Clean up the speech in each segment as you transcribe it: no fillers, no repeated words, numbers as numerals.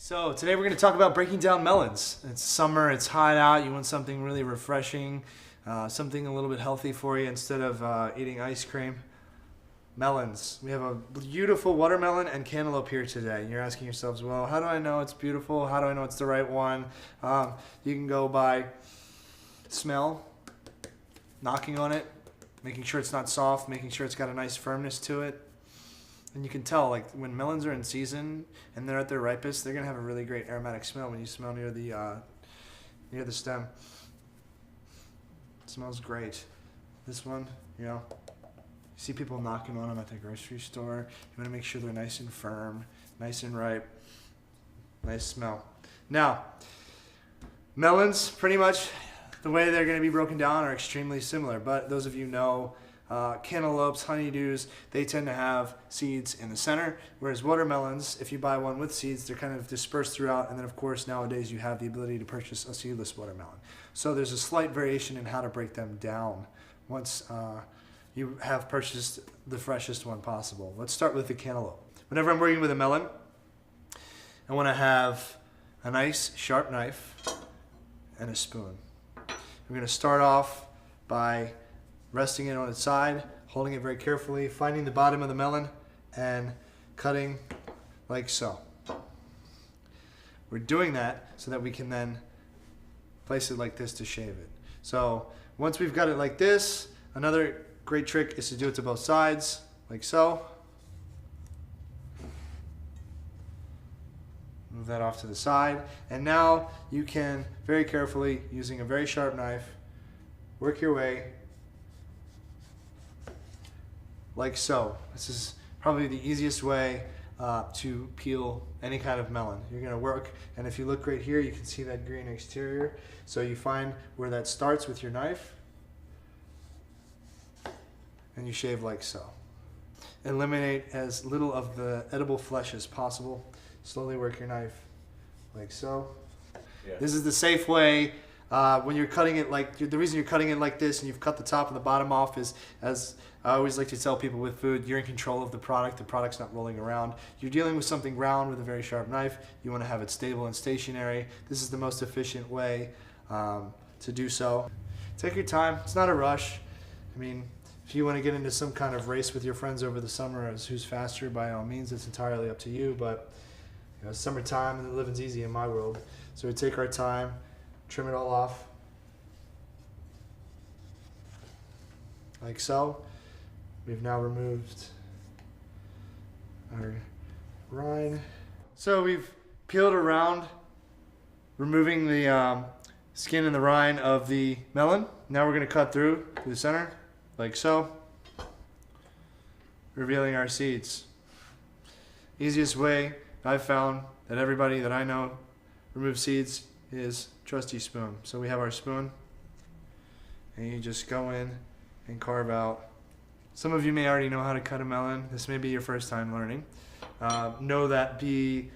So today we're going to talk about breaking down melons. It's summer, it's hot out, you want something really refreshing, something a little bit healthy for you instead of eating ice cream. Melons. We have a beautiful watermelon and cantaloupe here today. You're asking yourselves, well, how do I know it's beautiful? How do I know it's the right one? You can go by smell, knocking on it, making sure it's not soft, making sure it's got a nice firmness to it. And you can tell, like, when melons are in season and they're at their ripest, they're gonna have a really great aromatic smell when you smell near the stem. It smells great. This one, you see people knocking on them at the grocery store. You wanna make sure they're nice and firm, nice and ripe, nice smell. Now, melons, pretty much the way they're gonna be broken down are extremely similar, but those of you know cantaloupes, honeydews, they tend to have seeds in the center, whereas watermelons, if you buy one with seeds, they're kind of dispersed throughout, and then of course nowadays you have the ability to purchase a seedless watermelon. So there's a slight variation in how to break them down once you have purchased the freshest one possible. Let's start with the cantaloupe. Whenever I'm working with a melon, I want to have a nice sharp knife and a spoon. We're going to start off by resting it on its side, holding it very carefully, finding the bottom of the melon, and cutting like so. We're doing that so that we can then place it like this to shave it. So once we've got it like this, another great trick is to do it to both sides, like so. Move that off to the side, and now you can very carefully, using a very sharp knife, work your way like so. This is probably the easiest way to peel any kind of melon. You're gonna work, and if you look right here, you can see that green exterior. So you find where that starts with your knife, and you shave like so. Eliminate as little of the edible flesh as possible. Slowly work your knife like so. Yeah. This is the safe way. When you're cutting it the reason you're cutting it like this and you've cut the top and the bottom off is, as I always like to tell people with food, you're in control of the product's not rolling around. You're dealing with something round with a very sharp knife. You want to have it stable and stationary. This is the most efficient way to do so. Take your time, it's not a rush. I mean, if you want to get into some kind of race with your friends over the summer as who's faster, by all means, it's entirely up to you, but it's summertime and the living's easy in my world. So we take our time, trim it all off, like so. We've now removed our rind. So we've peeled around, removing the skin and the rind of the melon. Now we're going to cut through to the center, like so, revealing our seeds. Easiest way I've found that everybody that I know removes seeds is trusty spoon. So we have our spoon, and you just go in and carve out. Some of you may already know how to cut a melon. This may be your first time learning. Know that the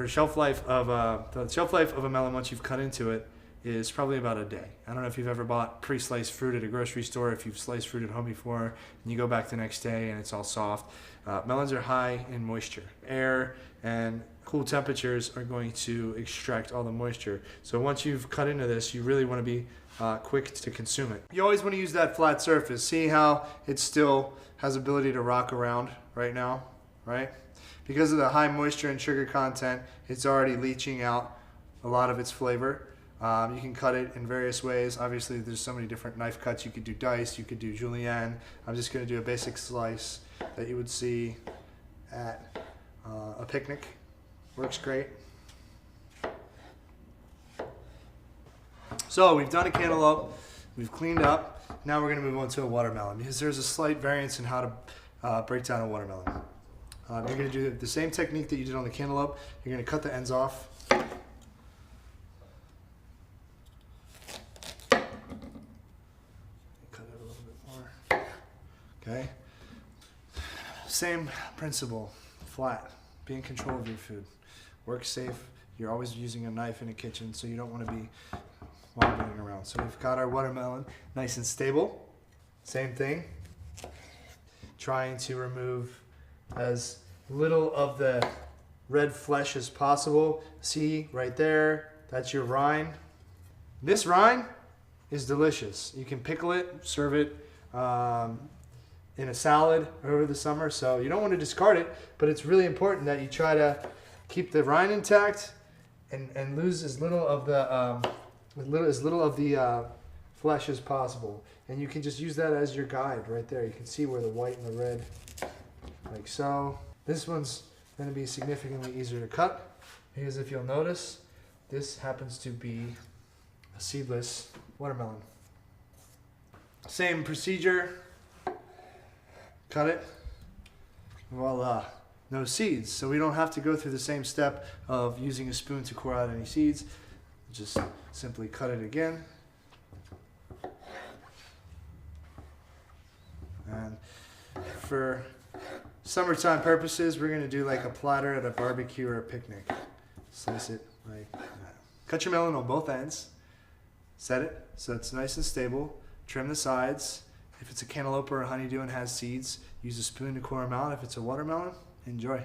shelf life of a melon, once you've cut into it, is probably about a day. I don't know if you've ever bought pre-sliced fruit at a grocery store, if you've sliced fruit at home before, and you go back the next day and it's all soft. Melons are high in moisture. Air and cool temperatures are going to extract all the moisture. So once you've cut into this, you really want to be quick to consume it. You always want to use that flat surface. See how it still has ability to rock around right now, right? Because of the high moisture and sugar content, it's already leaching out a lot of its flavor. You can cut it in various ways. Obviously, there's so many different knife cuts. You could do dice, you could do julienne. I'm just going to do a basic slice that you would see at a picnic. Works great. So we've done a cantaloupe, we've cleaned up. Now we're going to move on to a watermelon, because there's a slight variance in how to break down a watermelon. You're going to do the same technique that you did on the cantaloupe. You're going to cut the ends off. Okay. Same principle, flat. Be in control of your food. Work safe. You're always using a knife in a kitchen, so you don't want to be wobbling around. So we've got our watermelon nice and stable. Same thing. Trying to remove as little of the red flesh as possible. See right there, that's your rind. This rind is delicious. You can pickle it, serve it in a salad over the summer. So you don't want to discard it, but it's really important that you try to keep the rind intact and lose as little of the flesh as possible. And you can just use that as your guide right there. You can see where the white and the red, like so. This one's going to be significantly easier to cut because if you'll notice, this happens to be a seedless watermelon. Same procedure. Cut it. Voila. No seeds. So we don't have to go through the same step of using a spoon to core out any seeds. Just simply cut it again. And for summertime purposes, we're going to do like a platter at a barbecue or a picnic. Slice it like that. Cut your melon on both ends. Set it so it's nice and stable. Trim the sides. If it's a cantaloupe or a honeydew and has seeds, use a spoon to core them out. If it's a watermelon, enjoy.